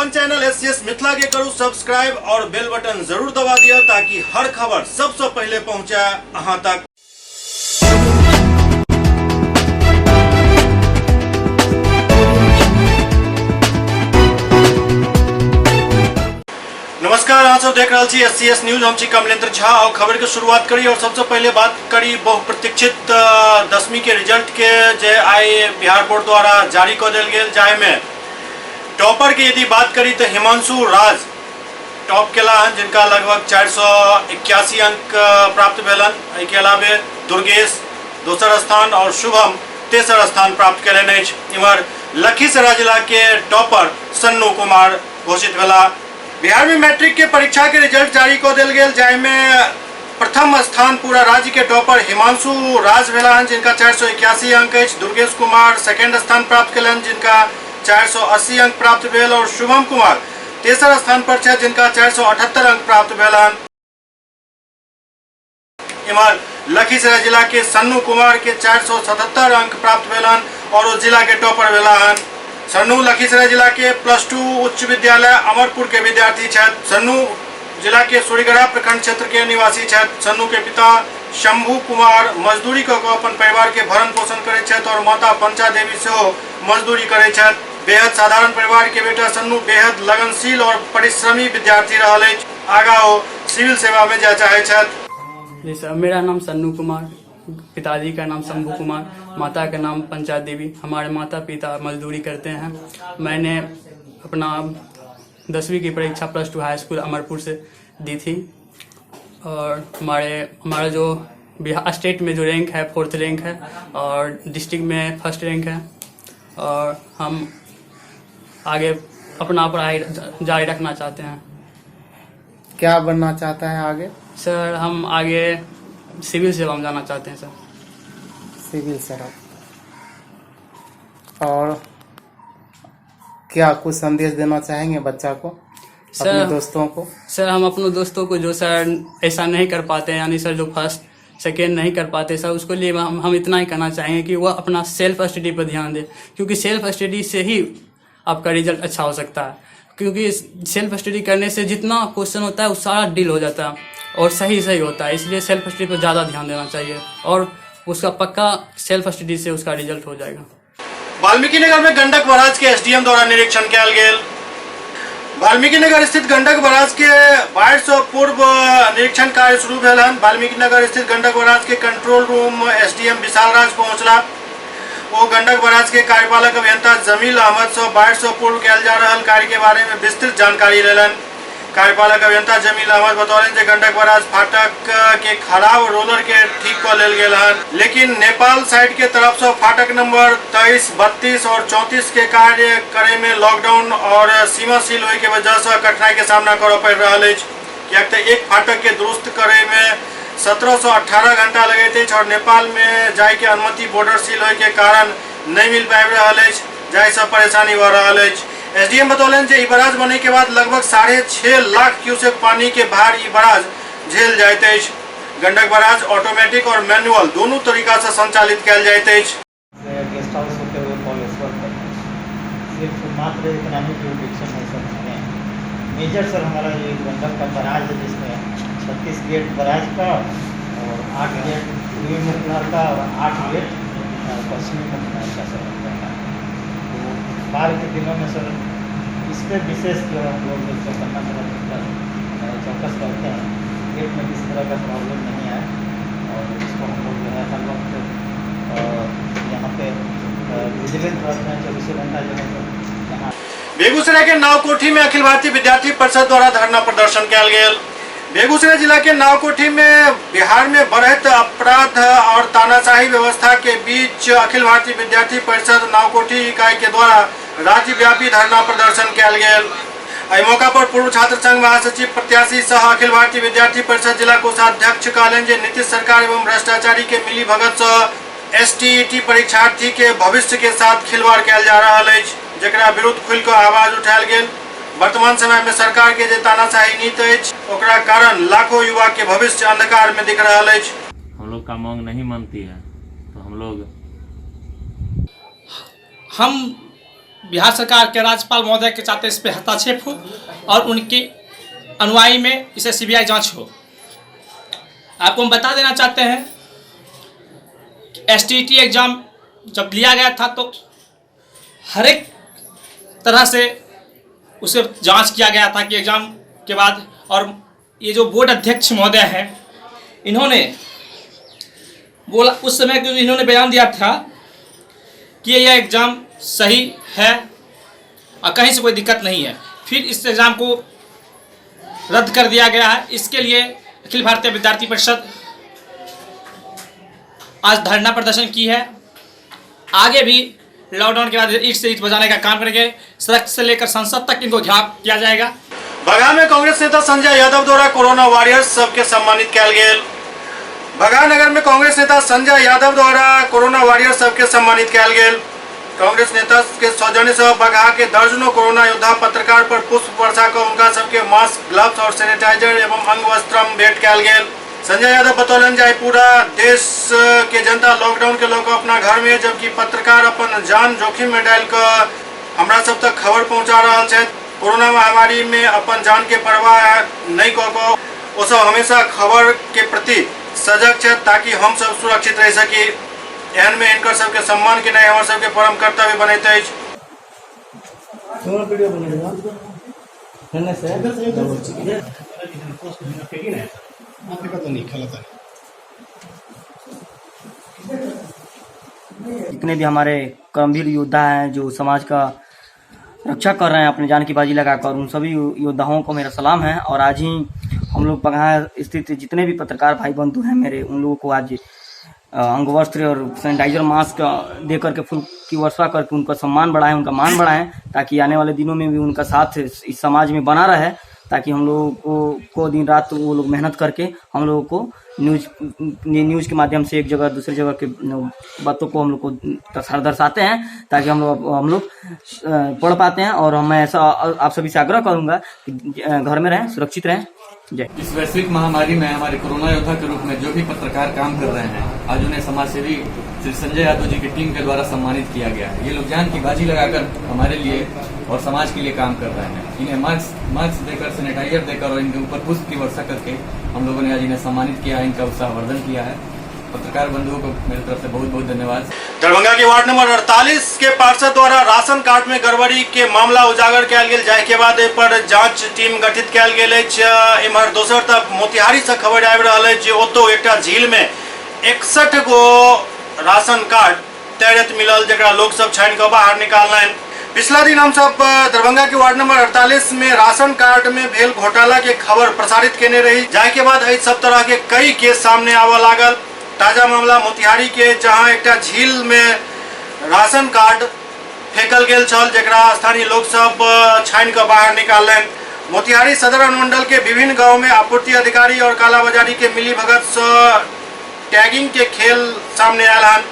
अपन channel SCS Mithila के करू subscribe और बेल बटन जरूर दबा दिया ताकि हर खबर सबसे पहले पहुंचे अहां तक। नमस्कार, आप सब देख रहे छी एससीएस न्यूज। हम छी कमलेंद्र झा और खबर की शुरुआत करी और सबसे पहले बात करी बहुप्रतीक्षित 10वीं के रिजल्ट के जे आई बिहार बोर्ड द्वारा जारी कर दिल गेल, जाय में टॉपर की यदि बात करी तो हिमांशु राज टॉप केला हन, जिनका लगभग 481 अंक प्राप्त भेलन। के अलावे दुर्गेश दूसर स्थान और शुभम तेसर स्थान प्राप्त करें। इमहर लखीसराय जिला के टॉपर सन्नू कुमार घोषित भेला। बिहार में मैट्रिक के परीक्षा के रिजल्ट जारी कर दिल गेल, जाय में प्रथम स्थान पूरा राज्य के टॉपर हिमांशु राज भेला, जिनका 481 अंक है। दुर्गेश कुमार सेकेंड स्थान प्राप्त कलन, जिनका 480 अंक प्राप्त भेल और शुभम कुमार तेसर स्थान पर है, जिनका 478 अंक प्राप्त भेलन। इमहर लखीसराय जिला के सन्नू कुमार के 477 अंक प्राप्त भेलन और वो जिला के टॉपर भेला। सन्नू लखीसराय जिला के +2 उच्च विद्यालय अमरपुर के विद्यार्थी छथि। सन्नू जिला के सूर्यगढ़ा प्रखंड क्षेत्र के निवासी छथि। सन्नू के पिता शंभू कुमार मजदूरी कऽ कऽ अपन परिवार के भरण पोषण करैत छथि और माता पंचा देवी सेहो मजदूरी करैत छथि। बेहद साधारण परिवार के बेटा सन्नू बेहद लगनशील और परिश्रमी विद्यार्थी रहल अछि। आगा वो सिविल सेवा में जाय चाहै छथि। जी सर, मेरा नाम सन्नू कुमार, पिताजी का नाम शंभू कुमार, माता का नाम पंचा देवी। हमारे माता पिता मजदूरी करते हैं। मैंने अपना 10वीं की परीक्षा +2 हाई स्कूल अमरपुर से दी थी और हमारा जो बिहार स्टेट में जो रैंक है 4th रैंक है और डिस्ट्रिक्ट में 1st रैंक है। और हम आगे अपना पढ़ाई जारी रखना चाहते हैं। क्या बनना चाहता है आगे? सर, हम आगे सिविल सेवा में जाना चाहते हैं सर। सिविल सेवा। और क्या कुछ संदेश देना चाहेंगे बच्चा को, अपने दोस्तों को? सर, हम अपने दोस्तों को जो सर ऐसा नहीं कर पाते हैं, यानी सर जो 1st सेकेंड नहीं कर पाते सर, उसके लिए हम इतना ही कहना चाहेंगे कि वह अपना सेल्फ स्टडी पर ध्यान दे, क्योंकि सेल्फ स्टडी से ही आपका रिजल्ट अच्छा हो सकता है। क्योंकि सेल्फ स्टडी करने से जितना क्वेश्चन होता है वो सारा डील हो जाता है और सही होता है। इसलिए सेल्फ स्टडी पर ज़्यादा ध्यान देना चाहिए और उसका पक्का सेल्फ स्टडी से उसका रिजल्ट हो जाएगा। वाल्मीकि नगर में गंडक बराज के एसडीएम द्वारा निरीक्षण किया गेल। वाल्मीकि नगर स्थित गंडक बराज के बाढ़ से पूर्व निरीक्षण कार्य शुरू भेल हन। वाल्मीकि नगर स्थित गंडक बराज के कंट्रोल रूम एसडीएम विशाल राज पहुंचला। वो गंडक बराज के कार्यपालक अभियंता जमील अहमद से बाढ़ से पूर्व किया जा रहा कार्य के बारे में विस्तृत जानकारी लेलन। कार्यपालक अभियंता जमील अहमद बतौलन जे गंडक बराज फाटक के खराब रोलर के ठीक कर लेल गेल हन, लेकिन नेपाल साइड के तरफ से फाटक नंबर 23, 32 और 34 के कार्य करे में लॉकडाउन और सीमा सील होने के वजह से कठिनाई के सामना कर पड़ रहा है। कियाक एक फाटक के दुरुस्त करे में 1718 घंटा लगे और नेपाल में जाय के अनुमति बॉर्डर सील होने के कारण नहीं मिल पाबि रहा है, जाय से परेशानी हो रहा है। एसडीएम बतौलन जे बराज बने के बाद लगभग 6.5 लाख क्यूसेक पानी के भार बराज झेल जाइत अछि। गंडक बराज ऑटोमेटिक और मैनुअल दोनों तरीका से संचालित किया जाइत अछि। गेस्ट हाउस होते हुए कॉलेश्वर तक सिर्फ मात्र इकोनॉमिक जुरिडिक्शन है सर। मेजर सर हमारा ये गंडक का बराज है, जिसमें 36 गेट बराज का और 8 गेट पूर्वी मुखनार का और 8 गेट पश्चिमी मुखनार का सर बनता है। तो बाढ़ के दिनों में सर इस पर विशेष जो हम लोग करना चौकस करते हैं, गेट में किसी तरह का प्रॉब्लम नहीं आए और इसको हम लोग जो है हर वक्त यहाँ पे विजिलेंट रहते हैं 24 घंटा जो है यहाँ। बेगूसराय के नावकोठी में अखिल भारतीय विद्यार्थी परिषद द्वारा धरना प्रदर्शन किया गेल। बेगूसराय जिला के नावकोठी में बिहार में बढ़त अपराध और तानाशाही व्यवस्था के बीच अखिल भारतीय विद्यार्थी परिषद नावकोठी इकाई के द्वारा राज्यव्यापी धरना प्रदर्शन किया गेल। एहि मौका पर पूर्व छात्र संघ महासचिव प्रत्याशी सह अखिल भारतीय विद्यार्थी परिषद जिला कोषाध्यक्ष कहलन जे नीतीश सरकार एवं भ्रष्टाचारी के मिली भगत से एसटीईटी परीक्षार्थी के भविष्य के साथ खिलवाड़ किया जा रहा है, जकरा विरुद्ध खुल कर आवाज उठायल गेल। वर्तमान समय में सरकार के जे तानाशाही नीति अछि ओकरा कारण लाखों युवा के भविष्य अंधकार में दिख रहा है। हम लोग का मांग नहीं मानती है तो हम बिहार सरकार के राज्यपाल महोदय के चाहते इस पर हस्तक्षेप हो और उनकी अनुयायी में इसे सीबीआई जांच हो। आपको हम बता देना चाहते हैं कि एसटीईटी एग्ज़ाम जब लिया गया था तो हर एक तरह से उसे जांच किया गया था कि एग्ज़ाम के बाद, और ये जो बोर्ड अध्यक्ष महोदय हैं इन्होंने बोला उस समय कि इन्होंने बयान दिया था कि यह एग्ज़ाम सही है और कहीं से कोई दिक्कत नहीं है। फिर इस एग्ज़ाम को रद्द कर दिया गया है। इसके लिए अखिल भारतीय विद्यार्थी परिषद आज धरना प्रदर्शन की है। आगे भी लॉकडाउन के बाद ईट से ईट बजाने का काम करेंगे। सड़क से लेकर संसद तक इनको घेराव किया जाएगा। बगहा में कांग्रेस नेता संजय यादव द्वारा कोरोना वॉरियर्स सबके सम्मानित किया गेल। बगहा नगर में कांग्रेस नेता संजय यादव द्वारा कोरोना वॉरियर्स सबके सम्मानित किया गेल। कांग्रेस नेता के सौजन्य से बगहा के दर्जनों कोरोना योद्धा पत्रकार पर पुष्प वर्षा कर उनका सबके मास्क, ग्लव्स और सैनिटाइजर एवं अंग वस्त्रम भेंट किया गेल। संजय यादव बतौलन जाए पूरा देश के जनता लॉकडाउन के लोग अपना घर में, जबकि पत्रकार अपन जान जोखिम में डाल कर हमरा सब तक खबर पहुंचा रहा है। कोरोना महामारी में अपन जान के परवाह नहीं कर वो सब हमेशा खबर के प्रति सजग है ताकि हम सब सुरक्षित रह सकी। एहन में इनकर सबके सम्मान के नहीं हमारे सबके परम कर्तव्य बनैत अछि। जितने भी हमारे कर्मवीर योद्धा हैं जो समाज का रक्षा कर रहे हैं अपनी जान की बाजी लगाकर, उन सभी योद्धाओं को मेरा सलाम है। और आज ही हम लोग बगहा स्थित जितने भी पत्रकार भाई बंधु हैं मेरे, उन लोगों को आज अंग वस्त्र और सैनिटाइजर मास्क दे करके फूल की वर्षा करके उनका सम्मान बढ़ाएं, उनका मान बढ़ाएं, ताकि आने वाले दिनों में भी उनका साथ इस समाज में बना रहे, ताकि हम लोगों को दिन रात वो लोग मेहनत करके हम लोगों को न्यूज़ के माध्यम से एक जगह दूसरी जगह के बातों को हम लोग को दर्शाते हैं, ताकि हम लोग पढ़ पाते हैं। और मैं ऐसा आप सभी से आग्रह करूंगा कि घर में रहें, सुरक्षित रहें। जय। इस वैश्विक महामारी में हमारे कोरोना योद्धा के रूप में जो भी पत्रकार काम कर रहे हैं, आज उन्हें समाज सेवी श्री संजय यादव जी की टीम के द्वारा सम्मानित किया गया है। ये लोग जान की बाजी लगाकर हमारे लिए और समाज के लिए काम कर रहे हैं। इन्हें मास्क देकर, सैनिटाइजर देकर और इनके ऊपर पुष्प की वर्षा करके हम लोगों ने आज इन्हें सम्मानित किया, इनका उत्साहवर्धन किया है। पत्रकार बंधुओं को मेरी तरफ से बहुत बहुत धन्यवाद। दरभंगा के वार्ड नंबर 48 के पार्षद द्वारा राशन कार्ड में गड़बड़ी के मामला उजागर किया गेल, जाय के बाद पर जांच टीम गठित किया गेल अछि। इम्हर दोसर तरफ मोतिहारी से खबर आबि रहल अछि जे ओतौ एकटा झील में 61 गो राशन कार्ड तैरत मिलल, जकरा लोग सब छानि के बाहर निकाललनि। पिछला दिन हम सब दरभंगा के वार्ड नंबर 48 में राशन कार्ड में भेल घोटाला के खबर प्रसारित केने रही, जाय के बाद सब तरह के कई केस सामने आवे लागल। ताजा मामला मोतिहारी के, जहां एक झील में राशन कार्ड फेंकल गेल छल, जकरा स्थानीय लोग सब छानि के बाहर निकाललनि। मोतिहारी सदर अनुमंडल के विभिन्न गांव में आपूर्ति अधिकारी और कालाबाजारी के मिलीभगत से टैगिंग के खेल सामने आयल हन।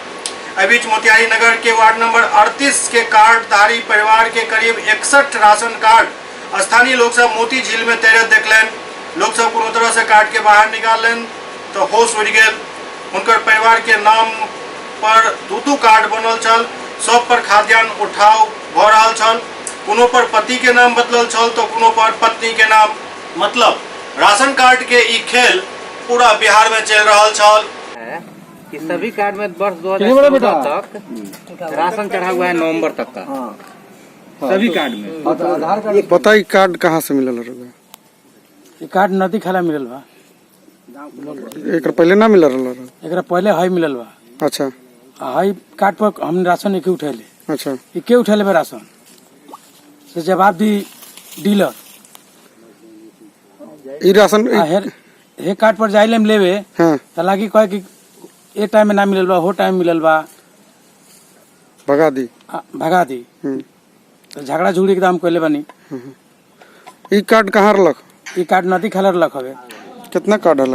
एहि बीच मोतिहारी नगर के वार्ड नंबर 38 के कार्डधारी परिवार के करीब 61 राशन कार्ड स्थानीय लोग सब मोती झील में तैरत देखलनि। लोग सब कोनो तरह से कार्ड के बाहर निकाललनि तो होश उड़ि गेल। उनकर परिवार के नाम पर दू कार्ड बनल छल, सब पर खाद्यान्न उठाव भ रहल छल। कोनो पर पति के नाम बदलल छल तो कोनो पर पत्नी के नाम। मतलब राशन कार्ड के ई खेल पूरा बिहार में चल रहल छल। कि सभी कार्ड में वर्ष 2014 तक राशन चढ़ा हुआ है, नवंबर तक का सभी कार्ड में। आधार कार्ड बताइए, कार्ड कहाँ से मिलल रहा? ये कार्ड नदी खाला मिलल बा। एक पहले ना मिलल रहा? एक पहले हाई मिलल बा। अच्छा, हाई कार्ड पर हमने राशन एक उठेले। अच्छा, एक उठेले बा राशन से जवाब दी डीलर। ई राशन हे कार्ड पर जाइले में लेवे, हाँ, हालांकि कहे कि ए टाइम में ना मिलल बा, हो टाइम मिलल बा, भगा दी। तो झगड़ा झुगड़ी एकदम कहले बानी। ई कार्ड कहाँ रख? ई कार्ड नदी खाला रख हवे। कितना कार्ड है?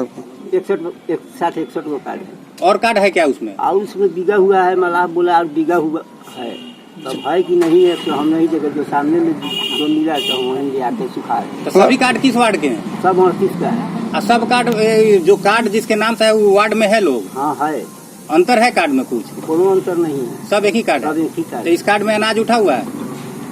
61 गो कार्ड है। और कार्ड है क्या उसमें? और उसमें दिगा हुआ है, मलाह बोला और दिगा हुआ है, तब है कि नहीं है तो हम नहीं देखे। जो सामने में जो मिला तो वहीं ले आके सुखा है। तो सभी कार्ड किस वार्ड के हैं? सब 38 का है। और सब कार्ड जो कार्ड जिसके नाम से है वो वार्ड में है लोग? हाँ है। अंतर है कार्ड में कुछ? कोनो अंतर नहीं है, सब एक ही कार्ड है। सब एक ही कार्ड। तो इस कार्ड में अनाज उठा हुआ है?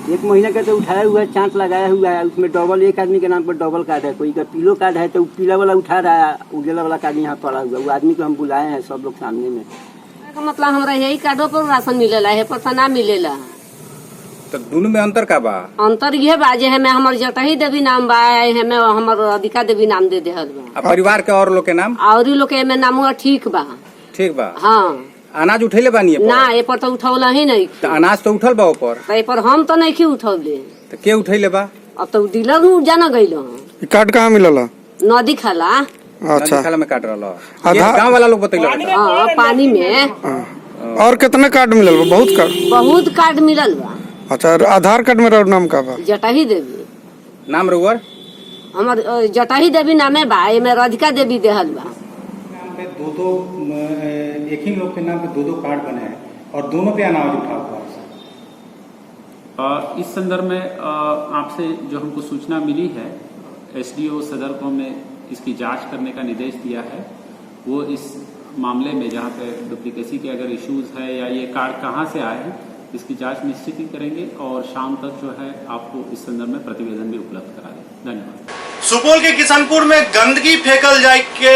1 महीने का तो उठाया हुआ है, चांस लगाया हुआ है, उसमें डबल, एक आदमी के नाम पर डबल कार्ड है, कोई का पीलो कार्ड है तो पीला वाला उठा रहा है, उजला वाला कार्ड यहाँ पड़ा हुआ है। वो आदमी को हम बुलाए हैं सब लोग सामने में। मतलब हमरा यही कार्डो पर राशन मिलेला है, पर ना मिलेला। तो दोनों में अंतर का बा? अंतर ये बाजे है, मैं हमर जटही देवी नाम बा है, मैं हमर अधिका देवी नाम दे देहल बा। परिवार के और लोग के नाम? और लोग के में नाम ठीक बा। ठीक बा। हाँ। अनाज उठेले बानी? ना, ए पर तो उठौला ही नहीं। तो अनाज तो उठल बा ऊपर? तो ए पर हम तो नहीं उठौले। तो के उठेले बा? अब तो डीलर जाना गइल। कार्ड कहाँ मिलला? नदी खाला। अच्छा, खाला में काट रहा गाँव वाला लोग बतैले? हाँ, पानी में। और कितना कार्ड मिलल बा? बहुत कार्ड? बहुत कार्ड मिलल बा। अच्छा, आधार कार्ड में नाम का बा? जटही देवी नाम रउअर? हमर जटही देवी नामे बा, एमे राधिका देवी देहल बा। दो एक ही लोग के नाम पे 2 कार्ड बने हैं और दोनों पे अनाज उठा हुआ है। इस संदर्भ में आपसे जो हमको सूचना मिली है, एसडीओ सदर को में इसकी जांच करने का निर्देश दिया है। वो इस मामले में जहाँ पे डुप्लीकेसी के अगर इश्यूज है या ये कार्ड कहाँ से आए हैं, इसकी जांच निश्चित ही करेंगे और शाम तक जो है आपको इस संदर्भ में प्रतिवेदन भी उपलब्ध करा देंगे। धन्यवाद। सुपौल के किशनपुर में गंदगी फेंकल जाय के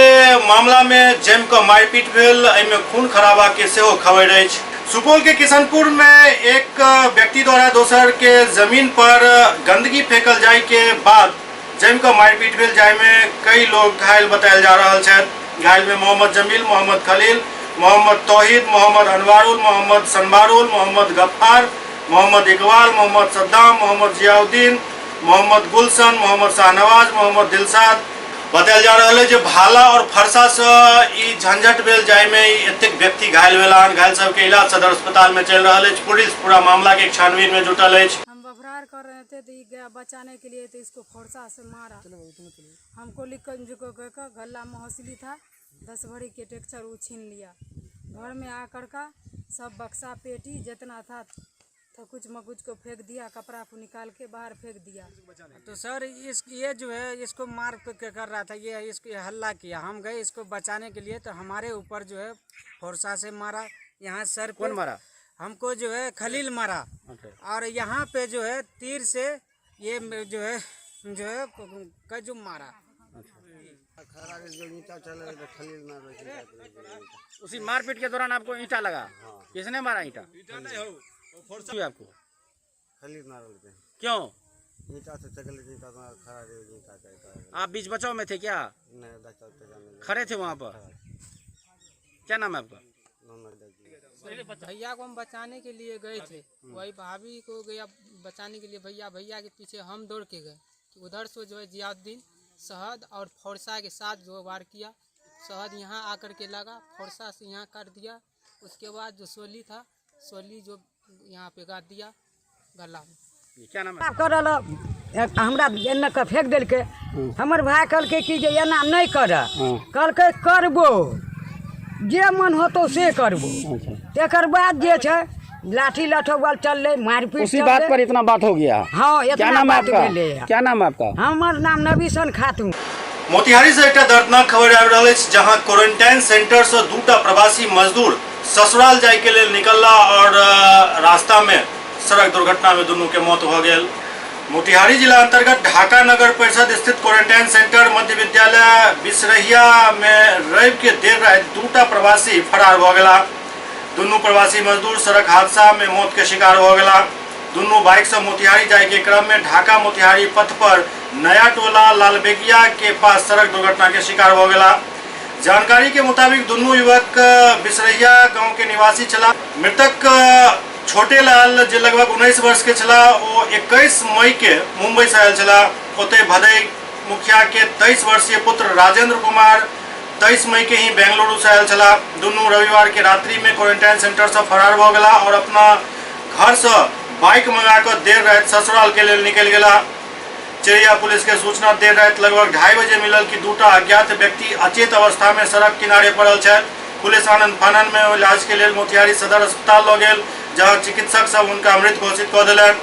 मामला में जम के मारपीट भेल, एमे खून खराबा के सेहो खबर अछि। सुपौल के किशनपुर में एक व्यक्ति द्वारा दोसर के जमीन पर गंदगी फेंकल जाय के बाद जम के मारपीट भेल, जाय में कई लोग घायल बतायल जा रहा है। घायल में मोहम्मद जमील, मोहम्मद खलील, मोहम्मद तौहीद, मोहम्मद अनवारुल, मोहम्मद सनवारुल, मोहम्मद गफ्फार, मोहम्मद इकबाल, मोहम्मद सद्दाम, मोहम्मद जियाउद्दीन, मोहम्मद गुलशन, मोहम्मद शाहनवाज, मोहम्मद दिलशाद बतायल जा रहा है। जो भाला और फरसा से ई झंझट भेल, जाय में एतेक व्यक्ति घायल भेलान। घायल सबके इलाज सदर अस्पताल में चल रहा है। पुलिस पूरा मामला के छानबीन में जुटल है। हम बफरार कर रहे थे तो ये गया बचाने के लिए, तो इसको फरसा से मारा। हमको लिखकर गला में हौसली था, 10 भरी के टेक्चर वो छीन लिया। घर में आकर का सब बक्सा पेटी जितना था तो कुछ मकुछ को फेंक दिया, कपड़ा को निकाल के बाहर फेंक दिया। तो सर ये जो है इसको मार कर रहा था, ये इसको हल्ला किया। हम गए इसको बचाने के लिए, तो हमारे ऊपर जो है फरसा से मारा। यहाँ सर कौन मारा? हमको जो है खलील मारा। और यहाँ पे जो है तीर से ये जो है कजुम मारा। उसी मारपीट के दौरान आपको ईंटा लगा? किसने मारा ईंटा? आपको खलील मारल के। क्यों? ईंटा से चकल ईंटा खड़ा ईंटा। आप बीच बचाव में थे क्या? नहीं, खड़े थे वहाँ पर। क्या नाम है आपका? भैया को हम बचाने के लिए गए थे, वही भाभी को गया बचाने के लिए। भैया के पीछे हम दौड़ के गए। उधर से जो है जियाउद्दीन शहद और फरसा के साथ जो वार किया। शहद यहाँ आकर के लगा, फरसा से यहाँ काट दिया। उसके बाद जो सोली था, सोली जो यहाँ पे गाड़ दिया गला में। क्या नाम है? हमरा एना के फेंक दिल के। हमर भाई कल के कि जे एना नहीं कर, कल के करबो, जे मन होतो से करबो। तेकर बाद जे छै लाठी लठोबल चलले, मारपीट। उसी बात पर इतना बात हो गया? हाँ, इतना क्या नाम बात आपका? भेले। क्या नाम है आपका? हमर नाम नबीसन खातून। मोतिहारी से एक दर्दनाक खबर आबि रहल अछि, जहां क्वारंटाइन सेंटर से 2टा प्रवासी मजदूर ससुराल जाय के लेल निकलला और रास्ता में सड़क दुर्घटना में दुनू के मौत हो गई। मोतिहारी जिला अंतर्गत ढाका नगर परिषद स्थित क्वारंटाइन सेंटर मध्य विद्यालय बिसरहिया में रवि के देर रात 2टा प्रवासी फरार हो गया। दुनू प्रवासी मजदूर सड़क हादसा में मौत के शिकार हो गया। दुनू बाइक से मोतिहारी जाए के क्रम में ढाका मोतिहारी पथ पर नया टोला लालबेगिया के पास सड़क दुर्घटना के शिकार हो गया। जानकारी के मुताबिक दोनों युवक बिसरहिया गांव के निवासी चला। मृतक छोटे लाल जो लगभग 19 वर्ष के चला, वो 21 मई के मुंबई से आयल चला। ओते भदई मुखिया के 23 वर्षीय पुत्र राजेंद्र कुमार 23 मई के ही बेंगलुरु से आयल चला। दोनों रविवार के रात्रि में क्वारंटाइन सेंटर से फरार हो गया और अपना घर से बाइक मंगाकर देर रात ससुराल के लिए निकल गया। चिड़िया पुलिस के सूचना देर रात लगभग 2:30 बजे मिलल कि 2टा अज्ञात व्यक्ति अचेत अवस्था में सड़क किनारे पड़ल है। पुलिस आनंद फानन में इलाज के लिए मोतिहारी सदर अस्पताल लऽ गेल, जहाँ चिकित्सक सब उनका मृत घोषित कऽ देलनि।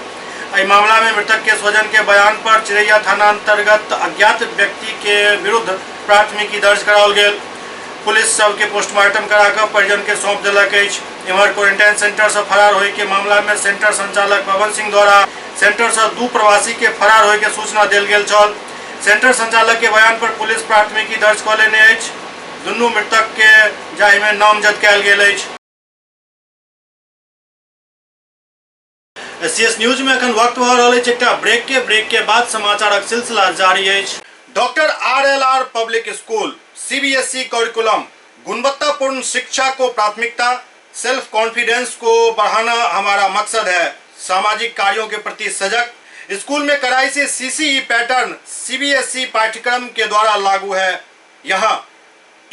एहि मामला में मृतक के स्वजन के बयान पर चिड़ैया थाना अंतर्गत अज्ञात व्यक्ति के विरुद्ध प्राथमिकी दर्ज कराओल गेल। पुलिस सबके पोस्टमार्टम कराकर परिजन के सौंप दिलक अछि। इमहर क्वारंटाइन सेंटर से फरार होय के मामला में सेंटर संचालक पवन सिंह द्वारा सेंटर से 2 प्रवासी के फरार होय के सूचना देल गेल छल। सेंटर संचालक के बयान पर पुलिस प्राथमिकी दर्ज कऽ लेने अछि। दुनू मृतक के जाहि में नामजद कयल गेल अछि। एससीएस न्यूज में अखन वक्त भऽ रहल अछि एकटा ब्रेक के बाद समाचारक सिलसिला जारी अछि। Doctor RLR public school CBSE curriculum गुणवत्तापूर्ण शिक्षा को प्राथमिकता, सेल्फ कॉन्फिडेंस को बढ़ाना हमारा मकसद है। सामाजिक कार्यों के प्रति सजग। स्कूल में कड़ाई से CCE पैटर्न CBSE पाठ्यक्रम के द्वारा लागू है। यहाँ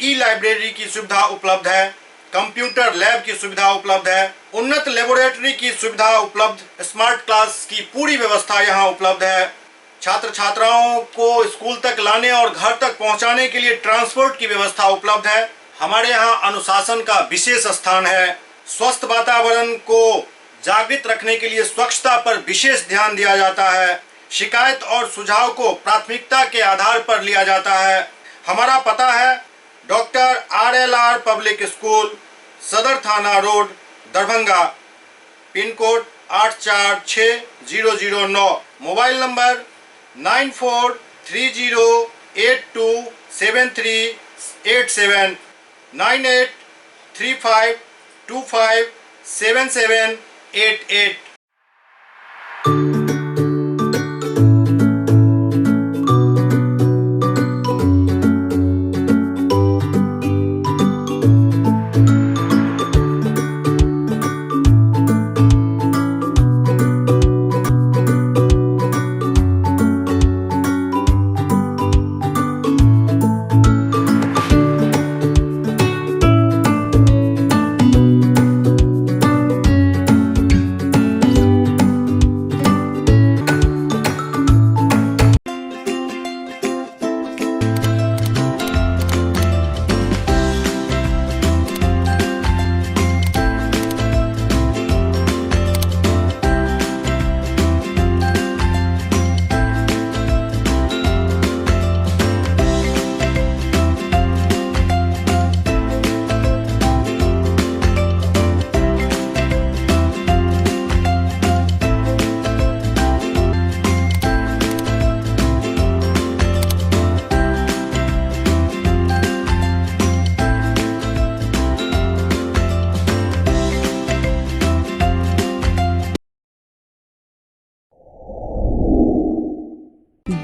लाइब्रेरी की सुविधा उपलब्ध है, कंप्यूटर लैब की सुविधा उपलब्ध है, उन्नत लेबोरेटरी की सुविधा उपलब्ध, स्मार्ट क्लास की पूरी व्यवस्था यहाँ उपलब्ध है। छात्र छात्राओं को स्कूल तक लाने और घर तक पहुंचाने के लिए ट्रांसपोर्ट की व्यवस्था उपलब्ध है। हमारे यहाँ अनुशासन का विशेष स्थान है। स्वस्थ वातावरण को जागृत रखने के लिए स्वच्छता पर विशेष ध्यान दिया जाता है। शिकायत और सुझाव को प्राथमिकता के आधार पर लिया जाता है। हमारा पता है डॉक्टर RLR पब्लिक स्कूल, सदर थाना road, Darbhanga, pin code 846009। Mobile number 9430827387 9835257788।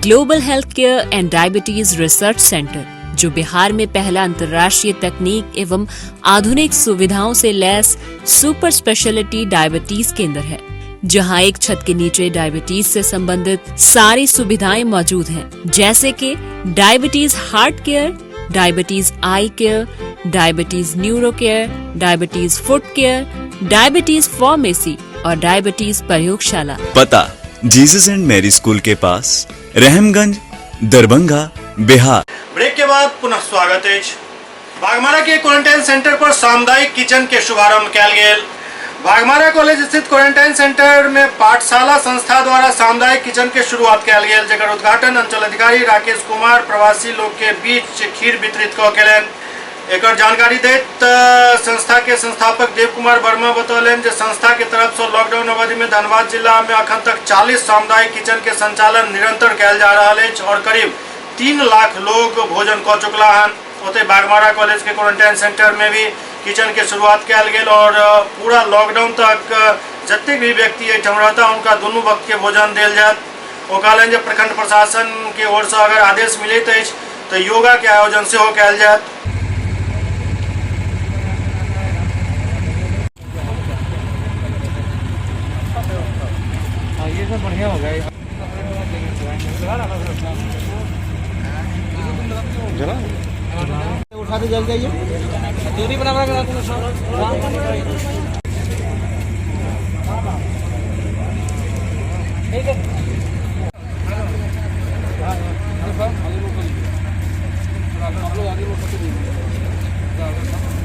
Global health care and diabetes research centre, जो बिहार में पहला अंतर्राष्ट्रीय तकनीक एवं आधुनिक सुविधाओं से लैस सुपर स्पेशलिटी डायबिटीज केंद्र है, जहां एक छत के नीचे डायबिटीज से संबंधित सारी सुविधाएं मौजूद हैं, जैसे कि diabetes heart care, diabetes eye care, diabetes neuro care, diabetes foot care, diabetes pharmacy और डायबिटीज प्रयोगशाला। पता जीसस एंड मैरी स्कूल के पास, रहमगंज, दरभंगा, बिहार। ब्रेक के बाद पुनः स्वागत है। बाघमारा के क्वारंटाइन सेंटर पर सामुदायिक किचन के शुभारंभ कयल गेल। बाघमारा कॉलेज स्थित क्वारंटाइन सेंटर में पाठशाला संस्था द्वारा सामुदायिक किचन के शुरुआत कयल गेल, जेकर उद्घाटन अंचल अधिकारी राकेश कुमार प्रवासी लोग के बीच खीर वितरित कऽ केलनि। एकर जानकारी दैत संस्था के संस्थापक देव कुमार वर्मा बतौलनि जे संस्था के तरफ से लॉकडाउन अवधि में धनबाद जिला में अखन तक 40 सामुदायिक किचन के संचालन निरंतर कयल जा रहल अछि और करीब 3 लाख लोग भोजन कऽ चुकला हन। ओते बाघमारा कॉलेज के क्वारंटाइन सेंटर में भी किचन के शुरुआत कयल गेल और पूरा लॉकडाउन तक जतेक भी व्यक्ति एहिठाम रहता उनका दुनू वक्त के भोजन देल जायत। ओ कहलनि जे प्रखंड प्रशासन के ओर से अगर आदेश मिलैत अछि तऽ योगा के आयोजन सेहो कयल जायत। ये सब बढ़िया हो गया। उठाते जल जाइए, दूरी बना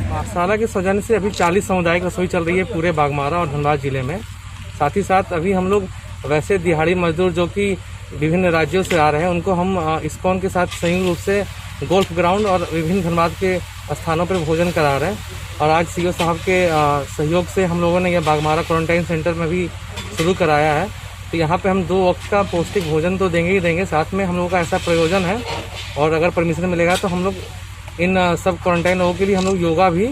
पाठशाला के सौजन्य से अभी 40 सामुदायिक रसोई चल रही है पूरे बाघमारा और धनबाद जिले में। साथ ही साथ अभी हम लोग वैसे दिहाड़ी मजदूर जो कि विभिन्न राज्यों से आ रहे हैं उनको हम इस्कॉन के साथ संयुक्त रूप से गोल्फ ग्राउंड और विभिन्न धनबाद के स्थानों पर भोजन करा रहे हैं। और आज सीओ साहब के सहयोग से हम लोगों ने यह बाघमारा क्वारंटाइन सेंटर में भी शुरू कराया है। तो यहाँ पे हम 2 वक्त का पौष्टिक भोजन तो देंगे ही देंगे, साथ में हम लोगों का ऐसा प्रयोजन है और अगर परमिशन मिलेगा तो हम लोग इन सब क्वारंटाइन लोगों के लिए हम लोग योगा भी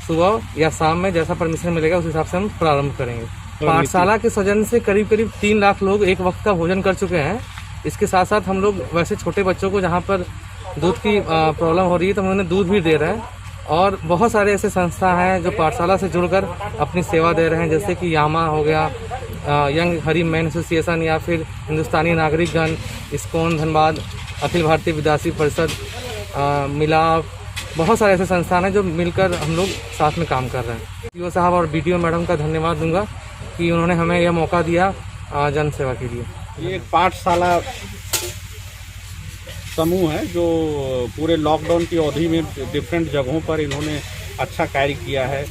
सुबह या शाम में जैसा परमिशन मिलेगा उस हिसाब से हम प्रारंभ करेंगे। पाठशाला के सौजन्य से करीब 3 लाख लोग एक वक्त का भोजन कर चुके हैं। इसके साथ साथ हम लोग वैसे छोटे बच्चों को जहाँ पर दूध की प्रॉब्लम हो रही है तो हम उन्हें दूध भी दे रहे हैं और बहुत सारे ऐसे संस्था हैं जो पाठशाला से जुड़कर अपनी सेवा दे रहे हैं, जैसे कि यामा हो गया, यंग हरी मैन एसोसिएशन या फिर हिंदुस्तानी नागरिकगण, इस्कॉन धनबाद, अखिल भारतीय विद्यार्थी परिषद, मिलाप, बहुत सारे ऐसे संस्थान हैं जो मिलकर हम लोग साथ में काम कर रहे हैं। पीओ साहब और बीडीओ मैडम का धन्यवाद दूंगा कि उन्होंने हमें यह मौका दिया जन सेवा के लिए। ये एक पाठशाला समूह है जो पूरे लॉकडाउन की अवधि में डिफरेंट जगहों पर इन्होंने अच्छा कार्य किया है।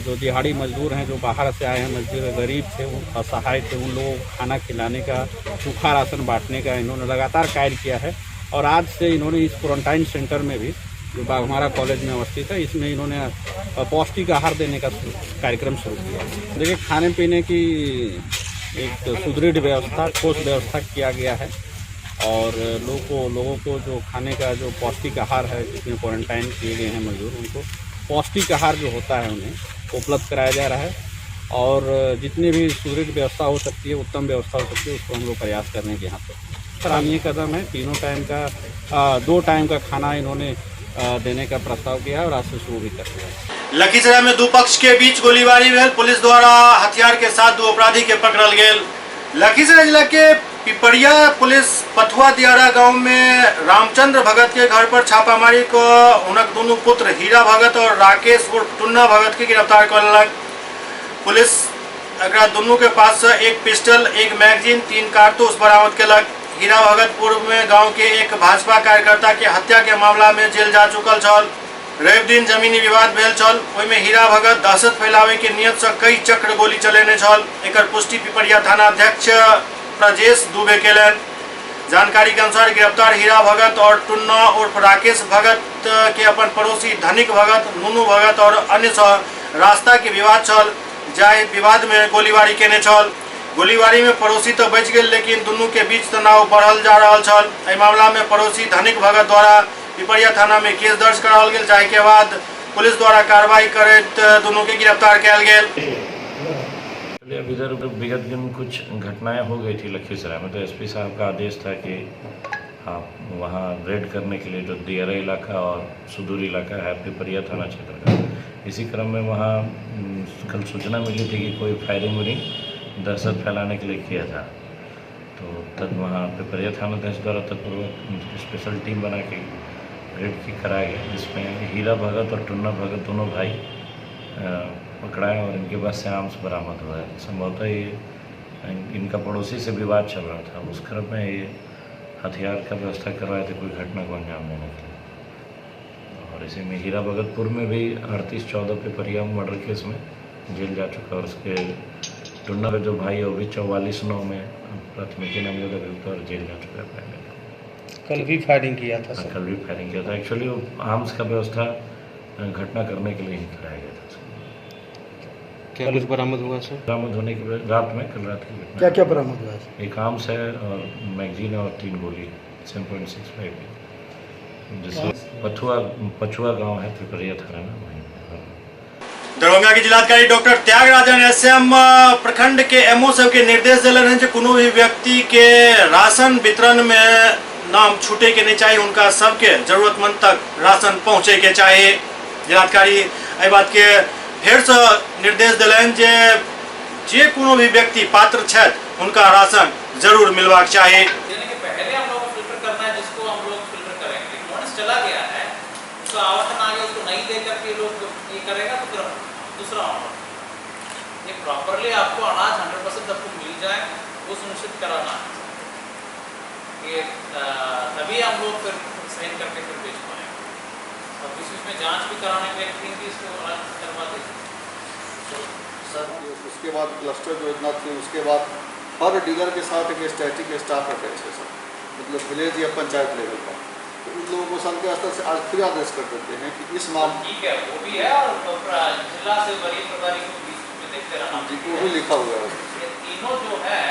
जो दिहाड़ी मजदूर हैं, जो बाहर से आए हैं मजदूर, गरीब थे, वो असहाय थे, उन लोगों को खाना खिलाने का, सूखा राशन बांटने का इन्होंने लगातार कार्य किया है। और आज से इन्होंने इस क्वारंटाइन सेंटर में भी जो बाघमारा कॉलेज में अवस्थित है, इसमें इन्होंने पौष्टिक आहार देने का कार्यक्रम शुरू किया। देखिए, खाने पीने की एक सुदृढ़ व्यवस्था, ठोस व्यवस्था किया गया है और लोगों को जो खाने का जो पौष्टिक आहार है, जिसमें क्वारंटाइन किए गए हैं मजदूर, उनको पौष्टिक आहार जो होता है उन्हें उपलब्ध कराया जा रहा है और जितनी भी सुदृढ़ व्यवस्था हो सकती है, उत्तम व्यवस्था हो सकती है, उसको हम लोग प्रयास करने के यहाँ पर सराहनीय कदम है। 2 टाइम का खाना इन्होंने देने का प्रस्ताव किया है और आज से शुरू भी कर दिया है। लखीसराय में 2 पक्ष के बीच गोलीबारी भेल, पुलिस द्वारा हथियार के साथ 2 अपराधी के पकड़ल गेल। लखीसराय जिला के पिपरिया पुलिस पथुआ दियारा गांव में रामचंद्र भगत के घर पर छापामारी को उनक दोनों पुत्र हीरा भगत और राकेश उर्फ टुन्ना भगत के गिरफ्तार कर। पुलिस अगर दोनों के पास से 1 पिस्टल, 1 मैगजीन, 3 कारतूस बरामद कलक। हीरा भगत पूर्व में गांव के एक भाजपा कार्यकर्ता के हत्या के मामला में जेल जा चुकल छल। रवि दिन जमीनी विवाद भेल छल, ओहिमे हीरा भगत दहशत फैलावे के नियत से कई चक्र गोली चलेने छल। एकर पुष्टि पिपरिया थाना अध्यक्ष प्रजेश दुबे केलन। जानकारी के अनुसार गिरफ्तार हीरा भगत और टुन्ना उर्फ राकेश भगत के अपन पड़ोसी धनिक भगत, नुनू भगत और अन्य रास्ता के विवाद छल, जाहि विवाद में गोलीबारी केने छल। गोलीबारी में पड़ोसी तो बच गए, लेकिन दोनों के बीच तनाव बढ़ल जा रहा छल। एहि मामला में पड़ोसी धनिक भगत द्वारा पिपरिया थाना में केस दर्ज कराओल गेल, जाहि के बाद पुलिस द्वारा कार्रवाई करैत दोनों के गिरफ्तार किया गेल। इधर विगत दिन कुछ घटनाएं हो गई थी लखीसराय में, तो एसपी साहब का आदेश था कि आप वहाँ रेड करने के लिए जो दियारा इलाका और सुदूर इलाका है पिपरिया थाना क्षेत्र का, इसी क्रम में वहाँ कल सूचना मिली थी कि कोई फायरिंग वरिंग दहशत फैलाने के लिए किया था। तो तब वहाँ पिपरिया थाना अध्यक्ष द्वारा तत्पूर्वक स्पेशल टीम बना के रेड की कराया गया, जिसमें हीरा भगत और टुन्ना भगत दोनों भाई पकड़ाए और इनके पास से आर्म्स बरामद हुआ है। संभवतः ये इनका पड़ोसी से विवाद चल रहा था, उस क्रम में ये हथियार का व्यवस्था करवाए थे कोई घटना को अंजाम देने के लिए। और इसी में हीरा भगतपुर में भी 38/14 पिपरिया मर्डर केस में जेल जा चुका और उसके टुन्ना का जो भाई है वो भी 44/9 में प्राथमिकी नामजद और जेल जा चुका है पहले। कल भी फायरिंग किया था सर। कल भी फायरिंग किया था। एक्चुअली वो आर्म्स का व्यवस्था घटना करने के लिए ही कराया गया था। क्या कुछ बरामद हुआ सर? बरामद होने के रात में, कल रात की घटना। क्या क्या बरामद हुआ सर? एक आर्म्स है और मैगजीन और 3 गोली 7.65 जिसमें पछुआ गांव है पिपरिया थाना में वहीं। दरभंगा के जिलाधिकारी डॉक्टर त्यागराजन एसएम प्रखंड के एमओ सब के निर्देश दिलन है कि कोनो भी व्यक्ति के राशन वितरण में नाम छूटे के नहीं चाहिए, उनका सबके जरूरतमंद तक राशन पहुँचे के चाहिए। जिलाधिकारी एहि बात के फिर से निर्देश दिलन जे कोनो भी व्यक्ति पात्र छथि उनका राशन जरूर मिलवाक चाहिए। देने के पहले हम लोग को फिल्टर करना है, जिसको हम लोग फिल्टर करेंगे। बोनस चला गया है, उसका आवंटन आ गया, उसको नहीं दे करके लोग ये करेगा तो फिर दूसरा ऑर्डर। ये प्रॉपरली आपको अनाज 100% आपको मिल जाए वो सुनिश्चित कराना है। ये तभी हम लोग फिर साइन करके फिर बेच पाएंगे। और बीच में जांच भी कराने के लिए भी इसको करवा देंगे। सर उसके बाद क्लस्टर योजना थी, उसके बाद हर डीलर के साथ एक स्टैटिक स्टाफ रखे थे सर, मतलब विलेज या पंचायत लेवल पर। तो उन लोगों को संघ के स्तर से आज फिर आदेश कर देते हैं कि इस मामले ठीक है, वो भी है और जिला से वरीय प्रभारी को बीच में देखते रहना जी, वो भी लिखा हुआ है। ये तीनों जो है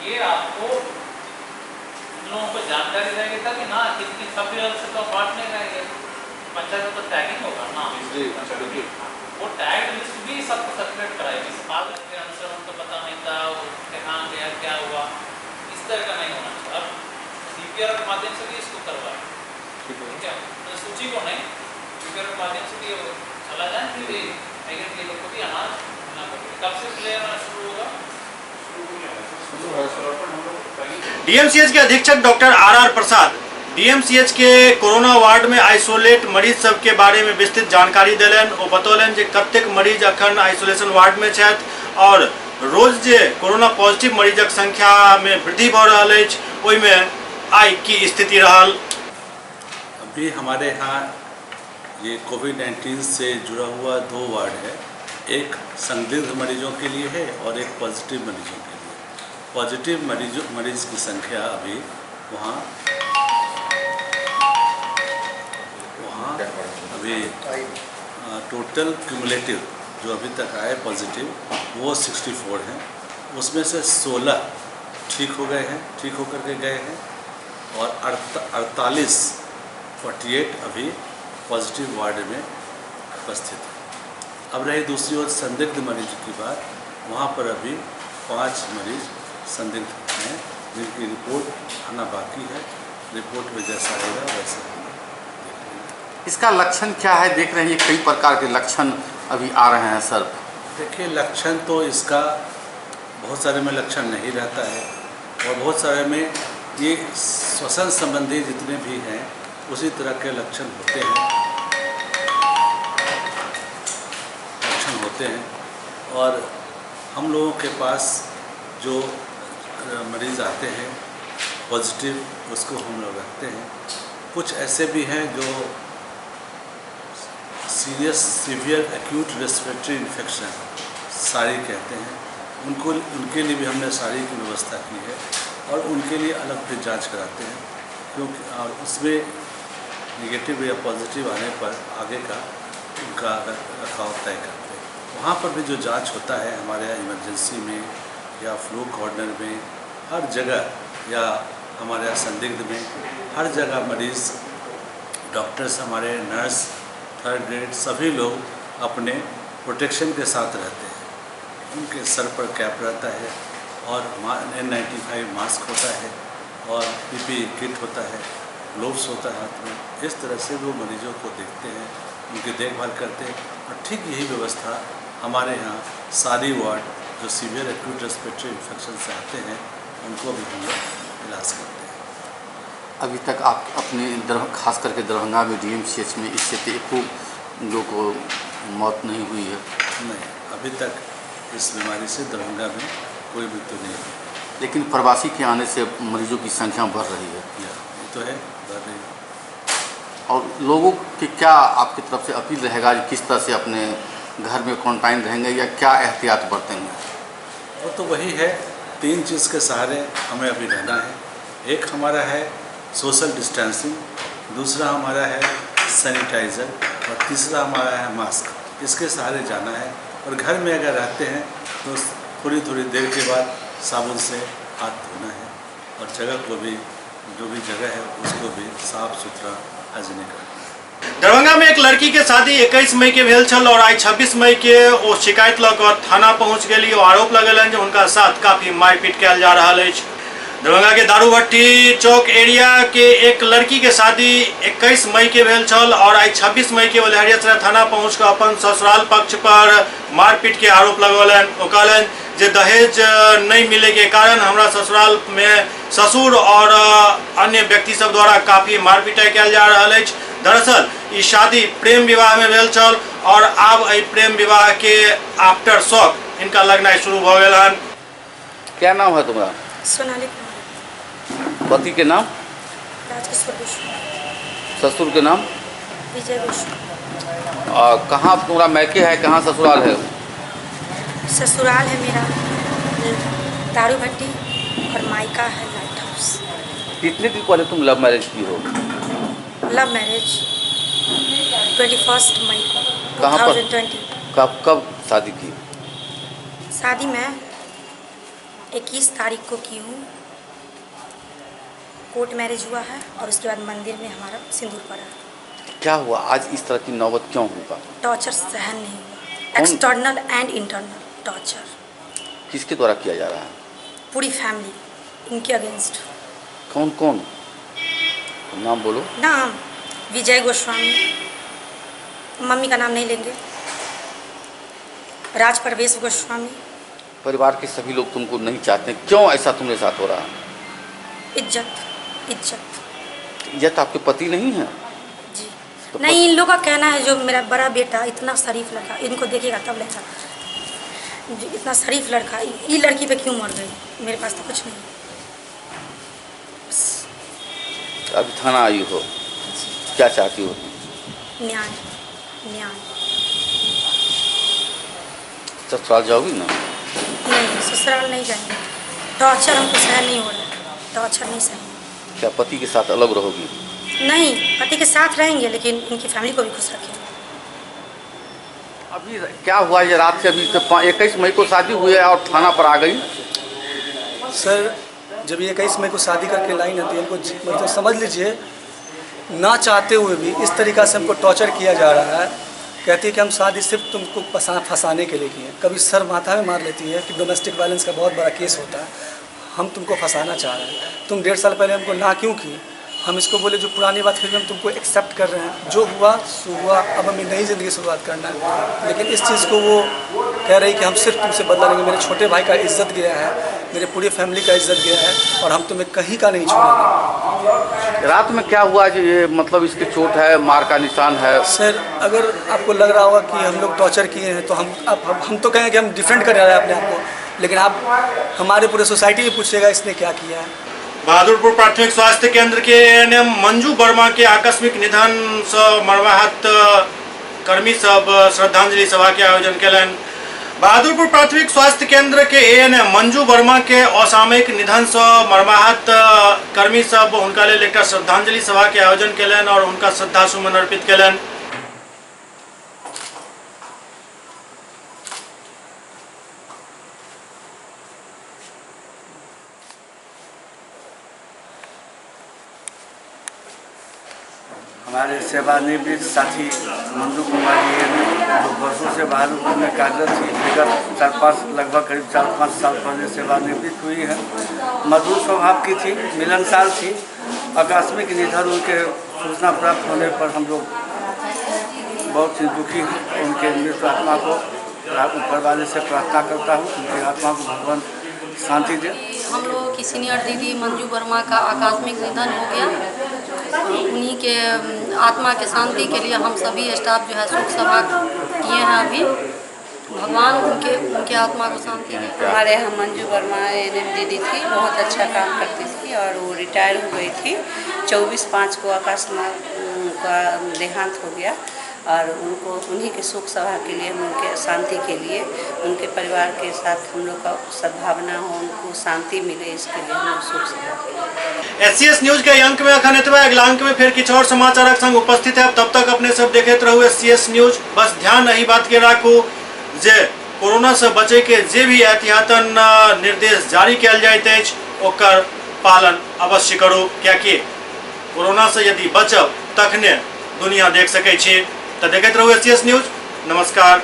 ये आपको उन लोगों को जानकारी रहेगी तभी ना, कितनी सभी से तो बांटने गए पंचायत में तो टैगिंग होगा ना जी, वो टैग लिस्ट भी सबको सर्कुलेट कराएगी। बाद के अनुसार उनको पता नहीं था कहाँ गया क्या हुआ, इस तरह का नहीं होना चाहिए। अब CPR के माध्यम से भी इसको करवाए, ठीक है, तो सूची को नहीं CPR के माध्यम से भी चला जाए, फिर अगर ये लोग को भी अनाज मिलना पड़ेगा। कब से प्ले शुरू होगा? DMCH के अधीक्षक डॉक्टर RR प्रसाद DMCH के कोरोना वार्ड में आइसोलेट मरीज सब के बारे में विस्तृत जानकारी दिलन। ओ बतौलन जे कतेक मरीज अखन आइसोलेशन वार्ड में छथि और रोज जे कोरोना पॉजिटिव मरीजक संख्या में वृद्धि भ रहल अछि, ओहि में आई की स्थिति रहल। अभी हमारे यहाँ ये कोविड-19 से जुड़ा हुआ 2 वार्ड है, एक संदिग्ध मरीजों के लिए है और एक पॉजिटिव मरीजों के लिए। पॉजिटिव मरीज की संख्या अभी वहाँ अभी टोटल क्यूमुलेटिव जो अभी तक आए पॉजिटिव वो 64 हैं, उसमें से 16 ठीक हो गए हैं, ठीक होकर के गए हैं और 48 अभी पॉजिटिव वार्ड में उपस्थित है। अब रही दूसरी ओर संदिग्ध मरीज की बात, वहाँ पर अभी 5 मरीज संदिग्ध हैं जिनकी रिपोर्ट आना बाकी है। रिपोर्ट में जैसा रहेगा वैसा। इसका लक्षण क्या है? देख रहे हैं कई प्रकार के लक्षण अभी आ रहे हैं सर। देखिए, लक्षण तो इसका बहुत सारे में लक्षण नहीं रहता है और बहुत सारे में ये श्वसन संबंधी जितने भी हैं उसी तरह के लक्षण होते हैं और हम लोगों के पास जो मरीज़ आते हैं पॉजिटिव, उसको हम लोग रखते हैं। कुछ ऐसे भी हैं जो सीवियर एक्यूट रेस्पिरेटरी इन्फेक्शन सारी कहते हैं, उनके लिए भी हमने सारी की व्यवस्था की है और उनके लिए अलग से जांच कराते हैं, क्योंकि और उसमें नेगेटिव या पॉजिटिव आने पर आगे का उनका रखाव तय करते हैं। वहाँ पर भी जो जांच होता है हमारे यहाँ इमरजेंसी में या फ्लू कॉर्नर में, हर जगह या हमारे यहाँ संदिग्ध में, हर जगह मरीज़, डॉक्टर्स, हमारे नर्स, थर्ड ग्रेड सभी लोग अपने प्रोटेक्शन के साथ रहते हैं। उनके सर पर कैप रहता है और N95 मास्क होता है और PPE किट होता है, ग्लोव्स होता है हाथ में। इस तरह से वो मरीजों को देखते हैं, उनकी देखभाल करते हैं और ठीक यही व्यवस्था हमारे यहाँ सारी वार्ड जो सीवियर एक्यूट रेस्पिरेटरी इन्फेक्शन से आते हैं उनको भी हम लोग इलाज करते हैं। अभी तक आप अपने खास करके दरभंगा में DMCH में इससे एको लोगों को मौत नहीं हुई है? नहीं, अभी तक इस बीमारी से दरभंगा में कोई मृत्यु नहीं हुई। लेकिन प्रवासी के आने से मरीजों की संख्या बढ़ रही है। ये तो है, बढ़ रही है। और लोगों की क्या आपकी तरफ से अपील रहेगा कि किस तरह से अपने घर में क्वारंटाइन रहेंगे या क्या एहतियात बरतेंगे? वो तो वही है, 3 चीज़ के सहारे हमें अभी रहना है। एक हमारा है सोशल डिस्टेंसिंग, दूसरा हमारा है सैनिटाइज़र और तीसरा हमारा है मास्क। इसके सहारे जाना है और घर में अगर रहते हैं तो थोड़ी थोड़ी देर के बाद साबुन से हाथ धोना है और जगह को भी, जो भी जगह है उसको भी साफ सुथरा हाइजीनिक रखना है। दरभंगा में एक लड़की के शादी 21 मई के भेल छल और आई 26 मई के ओ शिकायत लऽ कऽ थाना पहुँच गेली और आरोप लगेलन जे हुनका साथ काफी मारपीट कयल जा रहल अछि। दरभंगा के दारूभट्टी चौक एरिया के एक लड़की के शादी 21 मई के भेल छल और आई 26 मई के लहरियासराय थाना पहुँच कर अपन ससुराल पक्ष पर मारपीट के आरोप लगौलन। ओ कहलन जे दहेज नहीं मिले के कारण हमरा ससुराल में ससुर और अन्य व्यक्ति सब द्वारा काफी मारपीट कयल जा रहल अछि। दरअसल ई शादी प्रेम विवाह में भेल छल और अब एहि प्रेम विवाह के आफ्टर शॉक इनका लगना शुरू भ गेल हन। क्या नाम है तुम्हारा? सोनाली। पति के नाम? राजकिशोर विश्व। ससुर के नाम? विजय विश्व। कहाँ तुम्हारा मैके है, कहाँ ससुराल है? ससुराल है मेरा दारूभट्टी और मायका है लाइट हाउस। कितने दिन पहले तुम लव मैरिज की हो? लव मैरिज 21 मई को 2020। कब शादी की? शादी में 21 तारीख को की हूँ। कोर्ट मैरिज हुआ है और उसके बाद मंदिर में हमारा सिंदूर पड़ा। क्या हुआ आज इस तरह की नौबत क्यों होगा? टॉर्चर सहन नहीं हुआ, एक्सटर्नल एंड इंटरनल टॉर्चर। किसके द्वारा किया जा रहा है? पूरी फैमिली इनके अगेंस्ट। कौन कौन? नाम बोलो। नाम विजय गोस्वामी, मम्मी का नाम नहीं लेंगे, राज प्रवेश गोस्वामी। परिवार के सभी लोग तुमको नहीं चाहते, क्यों ऐसा तुम्हारे साथ हो रहा है? इज्जत इज्जत। इज्जत आपके पति नहीं है? जी तो नहीं, इन लोगों का कहना है जो मेरा बड़ा बेटा इतना शरीफ लड़का, इनको देखेगा तब लगेगा इतना शरीफ लड़का, ये लड़की पे क्यों मर गई? मेरे पास तो कुछ नहीं। अभी थाना आई हो, क्या चाहती हो? न्याय न्याय। ससुराल जाओगी ना? नहीं, ससुराल नहीं जाएंगे। टॉर्चर हमको सहन नहीं हो रहा है, टॉर्चर नहीं सहन। क्या पति के साथ अलग रहोगी? नहीं, पति के साथ रहेंगे लेकिन इनकी फैमिली को भी खुश रखेंगे। अभी क्या हुआ ये रात से? अभी से 21 मई को शादी हुई है और थाना पर आ गई। सर जब ये 21 मई को शादी करके लाई ना, तो इनको मतलब समझ लीजिए ना चाहते हुए भी इस तरीक़ा से हमको टॉर्चर किया जा रहा है। कहती है कि हम शादी सिर्फ तुमको फंसाने के लिए किए। कभी सर माथा में मार लेती है कि डोमेस्टिक वायलेंस का बहुत बड़ा केस होता है, हम तुमको फंसाना चाह रहे हैं। तुम 1.5 साल पहले हमको ना क्यों की? हम इसको बोले जो पुरानी बात फिर हम तुमको एक्सेप्ट कर रहे हैं, जो हुआ सो हुआ, अब हमें नई ज़िंदगी शुरुआत करना है। लेकिन इस चीज़ को वो कह रही कि हम सिर्फ तुमसे बदला लेंगे। मेरे छोटे भाई का इज्जत गया है, मेरे पूरी फैमिली का इज्जत गया है और हम तुम्हें कहीं का नहीं छोड़ेंगे। रात में क्या हुआ जो ये मतलब इसकी चोट है, मार का निशान है? सर अगर आपको लग रहा होगा कि हम लोग टॉर्चर किए हैं तो हम तो कहें कि हम डिफेंड कर रहे हैं अपने आप को, लेकिन आप हमारे पूरे सोसाइटी में पूछिएगा इसने क्या किया है। बहादुरपुर प्राथमिक स्वास्थ्य केंद्र के एएनएम मंजू वर्मा के आकस्मिक निधन से मरवाहत कर्मी सब श्रद्धांजलि सभा के आयोजन कलन। बहादुरपुर प्राथमिक स्वास्थ्य केंद्र के एएनएम मंजू वर्मा के असामयिक निधन से मरवाहत कर्मी सब उनका लेल एक श्रद्धांजलि सभा के आयोजन कलन और उनका श्रद्धा सुमन अर्पित कलन। हमारे सेवानिवृत्त साथी मंजू कुमार जी जो वर्षों से बहादुरपुर में कार्यरत थी, विगत लगभग करीब 4-5 साल पहले सेवानिवृत्त हुई है। मधुर स्वभाव की थी, मिलनसार थी। आकस्मिक निधन उनके सूचना प्राप्त होने पर हम लोग बहुत ही दुखी हैं। उनके मृत आत्मा को ऊपर वाले से प्रार्थना करता हूँ उनकी आत्मा को भगवान शांति दे। हम लोगों की सीनियर दीदी मंजू वर्मा का आकस्मिक निधन हो गया। उन्हीं के आत्मा के शांति के लिए हम सभी स्टाफ जो है शोक सभा किए हैं। अभी भगवान उनके आत्मा को शांति दे। हमारे यहाँ मंजू वर्मा एएनएम दीदी थी, बहुत अच्छा काम करती थी और वो रिटायर हो गई थी। 24/5 को अकस्मात उनका देहांत हो गया और उनको उन्हीं के शोक सभा के लिए, उनके शांति के लिए, उनके परिवार के साथ हम लोग का सद्भावना हो, उनको शांति मिले, इसके लिए हम लोग शोक सभा। SCS न्यूज के अंक में अखन एतबा, अगला अंक में फिर किछु और समाचारक संग उपस्थित है। तब तक अपने सब देखते रहू SCS न्यूज। बस ध्यान एही बात के राखू जे कोरोना से बचे के जे भी एहतियातन निर्देश जारी कयल जाइत अछि ओकर पालन अवश्य करू, कियाकि कोरोना से यदि बचब तखने दुनिया देख सकै छी। तो देखते रहू SCS न्यूज। नमस्कार।